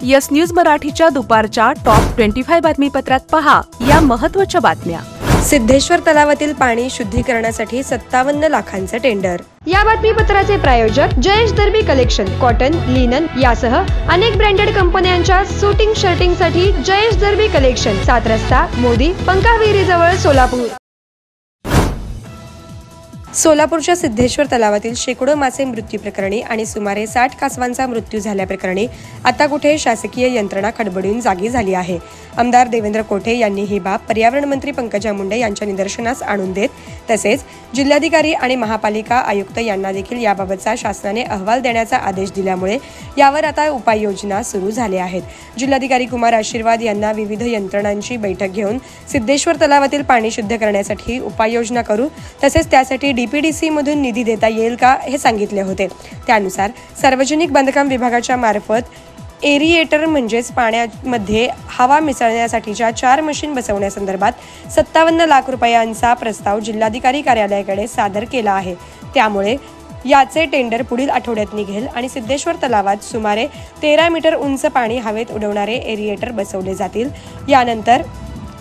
Yes news मराठीच्या दुपारच्या top 25 बातमीपत्रात पहा या महत्त्वाच्या बातम्या। सिद्धेश्वर तलावातील पाणी शुद्धीकरणासाठी 57 लाखांचे टेंडर। या बातमीपत्राचे प्रायोजक जयेश दर्बी कलेक्शन, कॉटन, लिनन यासह अनेक ब्रँडेड कंपन्यांच्या शूटिंग शर्टिंगसाठी जयेश दर्बी कलेक्शन, 7 रस्ता मोदी पंकाविहिरी जवळ सोलापूर। सोलापूरच्या सिद्धेश्वर तलावातील शेकडो मासे मृत्यू प्रकरणी आणि सुमारे 60 कासवांचा मृत्यू झाल्याप्रकरणी आता कुठे शासकीय यंत्रणा खडबडून जागी झाली आहे। आमदार देवेंद्र कोठे यांनी ही बाब पर्यावरण मंत्री पंकजा मुंडे यांच्या निदर्शनास आणून देत तसेच जिल्हाधिकारी आणि महापालिका आयुक्त यांना देखील याबाबतचा शासनाने अहवाल देण्याचा आदेश दिल्यामुळे यावर आता उपाययोजना सुरू झाल्या आहेत। जिल्हाधिकारी कुमार आशीर्वाद यांना विविध यंत्रणांची बैठक घेऊन सिद्धेश्वर तलावातील पाणी शुद्ध करण्यासाठी उपाययोजना करू तसेच त्यासाठी डीपीडीसी मधून निधी देता येईल का हे सांगितले होते। त्यानुसार सार्वजनिक बांधकाम विभागाच्या मार्फत एरिएटर म्हणजेच पाण्यामध्ये हवा मिसळण्यासाठीच्या 4 मशीन बसवण्यासंदर्भात 57 लाख रुपयांचा प्रस्ताव जिल्हाधिकारी कार्यालयाकडे सादर केला आहे। त्यामुळे याचे टेंडर पुढील आठवड्यात निघेल आणि सिद्धेश्वर तलावात सुमारे 13 मीटर उंच पाणी हवेत उडवणारे एरिएटर बसवले जातील। यानंतर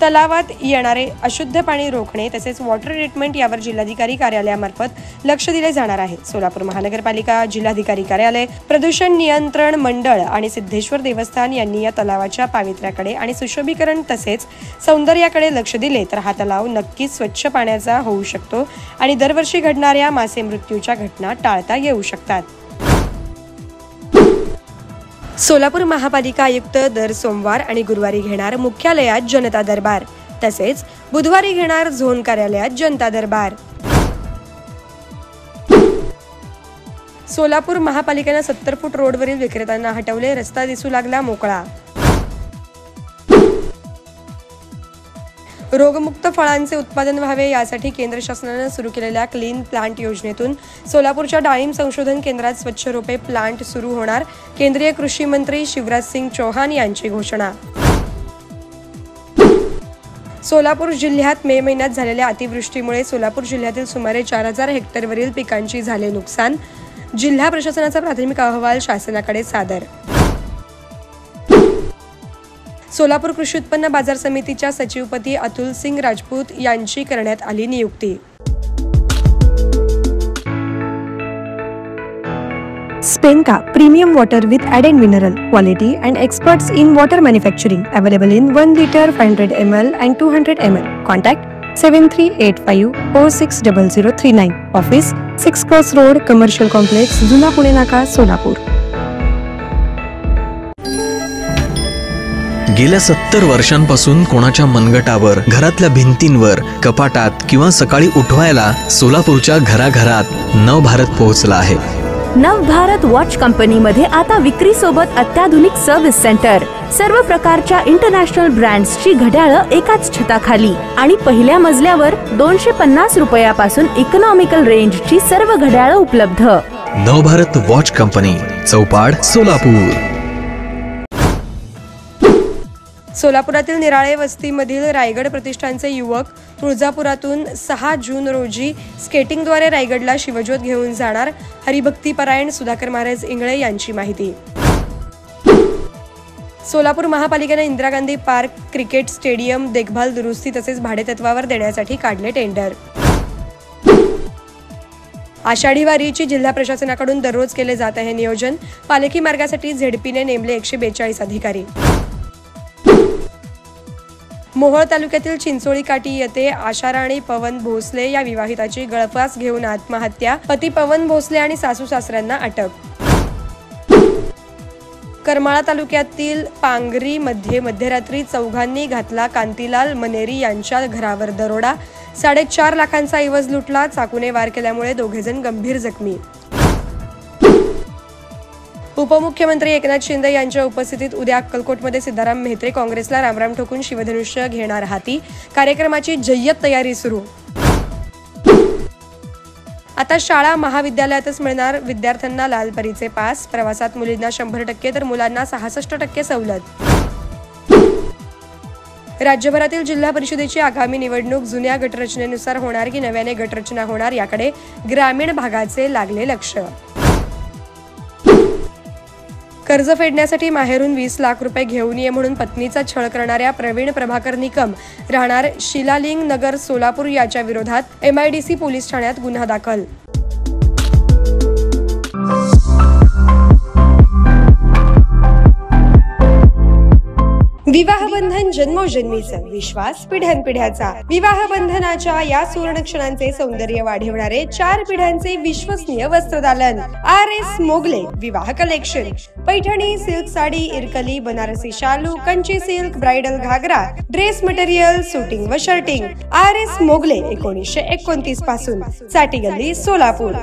तलावात येणारे अशुद्ध पाणी रोखणे तसेच वॉटर ट्रीटमेंट यावर जिल्हाधिकारी कार्यालयामार्फत लक्ष दिले जाणार आहे। सोलापूर महानगरपालिका, जिल्हाधिकारी कार्यालय, प्रदूषण नियंत्रण मंडळ आणि सिद्धेश्वर देवस्थान यांनी या तलावाच्या पावित्र्याकडे आणि सुशोभीकरण तसेच सौंदर्याकडे लक्ष दिले तर हा तलाव नक्कीच स्वच्छ पाण्याचा होऊ शकतो आणि दरवर्षी घडणाऱ्या मासे मृत्यूच्या घटना टाळता येऊ शकतात। सोलापूर महापालिका आयुक्त दर सोमवार आणि गुरुवारी घेणार मुख्यालयात जनता दरबार तसेच बुधवारी घेणार झोन कार्यालयात जनता दरबार। सोलापूर महापालिकेने 70 फूट रोडवरील विक्रेत्यांना हटवले, रस्ता दिसू लागला मोकळा। रोगमुक्त फळांचे उत्पादन व्हावे यासाठी केंद्र शासनाने सुरू केलेल्या क्लीन प्लांट योजनेतून सोलापूरच्या डाळिंब संशोधन केंद्रात स्वच्छ रोपे प्लांट सुरू होणार। केंद्रीय कृषी मंत्री शिवराज सिंग चौहान यांची घोषणा। सोलापूर जिल्ह्यात मे महिन्यात झालेल्या अतिवृष्टीमुळे सोलापूर जिल्ह्यातील सुमारे 4000 हेक्टरवरील पिकांची झाले नुकसान। जिल्हा प्रशासनाचा प्राथमिक अहवाल शासनाकडे सादर। सोलापूर कृषी उत्पन्न बाजार समितीच्या सचिवपदी अतुल सिंग राजपूत यांची करण्यात आली नियुक्ती। Spenca Premium Water with added mineral quality and experts in water manufacturing, available in 1 liter, 500 ml and 200 ml. Contact 7385460039. Office 6 Cross Road, Commercial Complex, जुना पुणे नाका, सोलापूर। गेल्या 70 वर्षांपासून कोणाच्या मनगटावर, घरातल्या भिंतींवर, कपाटात किंवा सकाळी उठवायला सोलापूरच्या घराघरात नवभारत पोहोचला आहे। नवभारत वॉच कंपनी मध्ये आता विक्री सोबत अत्याधुनिक सर्व्हिस सेंटर, सर्व प्रकारच्या इंटरनॅशनल ब्रँड्सची घड्याळं एकाच छताखाली आणि पहिल्या मजल्यावर 250 रुपयापासून इकॉनॉमिकल रेंजची सर्व घड्याळं उपलब्ध। नवभारत वॉच कंपनी, चौपाड, सोलापूर। सोलापुरातील निराळे वस्तीमधील रायगड प्रतिष्ठानचे युवक तुळजापुरातून 6 जून रोजी स्केटिंगद्वारे रायगडला शिवज्योत घेऊन जाणार। हरिभक्तीपरायण सुधाकर महाराज इंगळे यांची माहिती। सोलापूर महापालिकेने Indira Gandhi park cricket stadium देखभाल दुरुस्ती तसेच भाडेतत्वावर देण्यासाठी काढले टेंडर। आषाढी वारीची जिल्हा प्रशासनाकडून दररोज केले जात आहे नियोजन। पालखी मार्गासाठी झेडपीने नेमले 142 अधिकारी। मोहोळ तालुक्यातील चिंचोळी काठी येथे आशाराणी पवन भोसले या विवाहिताची गळफास घेऊन आत्महत्या। पती पवन भोसले आणि सासू सासऱ्यांना अटक। करमाळा तालुक्यातील पांगरी मध्ये मध्यरात्री चौघांनी घातला कांतीलाल मनेरी यांच्या घरावर दरोडा। 4.5 लाखांचा ऐवज लुटला। चाकूने वार केल्यामुळे 2 जण गंभीर जखमी। उपमुख्यमंत्री एकनाथ शिंदे यांच्या उपस्थितीत उद्या अक्कलकोटमध्ये सिद्धाराम म्हेत्रे काँग्रेसला रामराम ठोकून शिवधनुष्य घेणार हाती। कार्यक्रमाची जय्यत तयारी सुरू। आता शाळा महाविद्यालयातच मिळणार विद्यार्थ्यांना लालपरीचे पास। प्रवासात मुलींना 100% तर मुलांना 66% सवलत। राज्यभरातील जिल्हा परिषदेची आगामी निवडणूक जुन्या गटरचनेनुसार होणार की नव्याने गटरचना होणार याकडे ग्रामीण भागाचे लागले लक्ष। कर्ज फेडण्यासाठी माहेरून 20 लाख रुपये घेऊन ये म्हणून पत्नीचा छळ करणाऱ्या प्रवीण प्रभाकर निकम राहणार शिलालिंग नगर सोलापूर याच्या विरोधात MIDC पोलीस ठाण्यात गुन्हा दाखल. विवाहबंधन जन्मोजन्मीचा विश्वास पिढ्यानपिढ्याचा. विवाहबंधनाच्या या सुवर्ण क्षणांचे सौंदर्य वाढवणारे 4 पिढ्यांचे विश्वसनीय वस्त्रदालन RS मोगले विवाह कलेक्शन. पैठणी, सिल्क साडी, इरकली, बनारसी शालू, कंची सिल्क, ब्राइडल घागरा, ड्रेस मटेरियल, शूटिंग व शर्टिंग. RS मोगले 1929 पासून, साठी गल्ली, सोलापूर.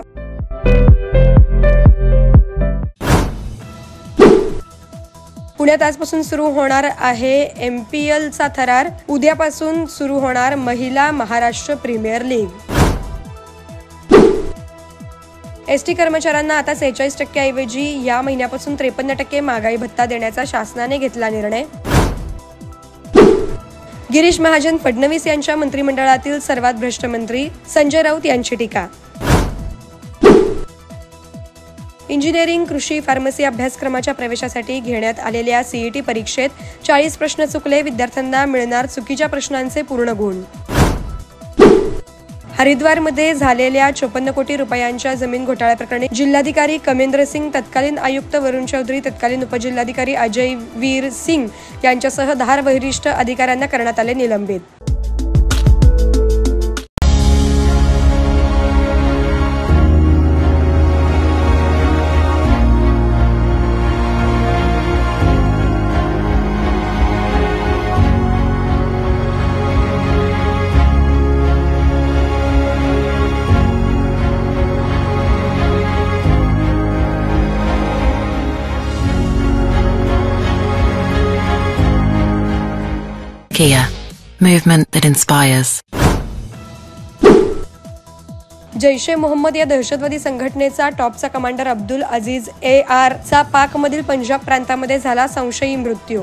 पुण्यात आजपासून सुरू होणार आहे MPL चा थरार. उद्यापासून सुरू होणार महिला महाराष्ट्र प्रीमियर लीग. ST कर्मचाऱ्यांना आता 46% ऐवजी या महिन्यापासून 53% महागाई भत्ता देण्याचा शासनाने घेतला निर्णय. गिरीश महाजन फडणवीस यांच्या मंत्रिमंडळातील सर्वात भ्रष्ट मंत्री, संजय राऊत यांची टीका. इंजिनिअरिंग, कृषी, फार्मसी अभ्यासक्रमाच्या प्रवेशासाठी घेण्यात आलेल्या CET परीक्षेत 40 प्रश्न चुकले. विद्यार्थ्यांना मिळणार चुकीच्या प्रश्नांचे पूर्ण गुण. हरिद्वारमध्ये झालेल्या 54 कोटी रुपयांच्या जमीन घोटाळ्याप्रकरणी जिल्हाधिकारी कमेंद्र सिंग, तत्कालीन आयुक्त वरुण चौधरी, तत्कालीन उपजिल्हाधिकारी अजय वीर सिंग यांच्यासह 10 वरिष्ठ अधिकाऱ्यांना करण्यात आले निलंबित. Kia, movement that inspires. जैश-ए Mohammed या दहशतवादी संघटनेचा टॉपचा कमांडर अब्दुल अजीज AR चा पाकमधील पंजाब प्रांतामध्ये झाला संशयी मृत्यू.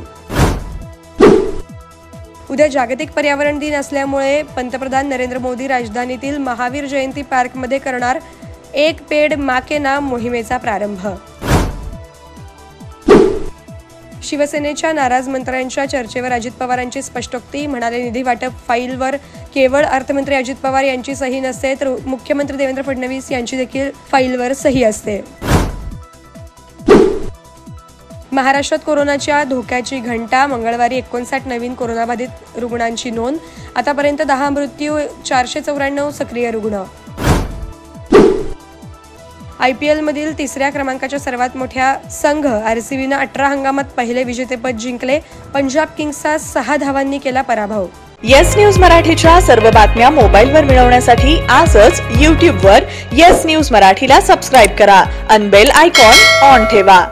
उद्या जागतिक पर्यावरण दिन असल्यामुळे पंतप्रधान नरेंद्र मोदी राजधानीतील महावीर जयंती पार्कमध्ये करणार एक पेड माँ के नाम मोहिमेचा प्रारंभ. शिवसेनेच्या नाराज मंत्र्यांच्या चर्चेवर अजित पवारांची स्पष्टोक्ती. म्हणाले, निधी वाटप फाईलवर केवळ अर्थमंत्री अजित पवार यांची सही नसते, तर मुख्यमंत्री देवेंद्र फडणवीस यांची देखील फाईलवर सही असते. महाराष्ट्रात कोरोनाच्या धोक्याची घंटा. मंगळवारी 59 नवीन कोरोनाबाधित रुग्णांची नोंद. आतापर्यंत 10 मृत्यू, 494 सक्रिय रुग्ण. IPL मधील 3ऱ्या क्रमांकाच्या सर्वात मोठ्या संघ RCBनं 18 हंगामात पहिले विजेतेपद जिंकले. पंजाब किंग्सचा 6 धावांनी केला पराभव. येस न्यूज मराठीच्या सर्व बातम्या मोबाईलवर मिळवण्यासाठी आजच YouTubeवर येस न्यूज मराठीला सबस्क्राईब करा आणि बेल आयकॉन ऑन ठेवा.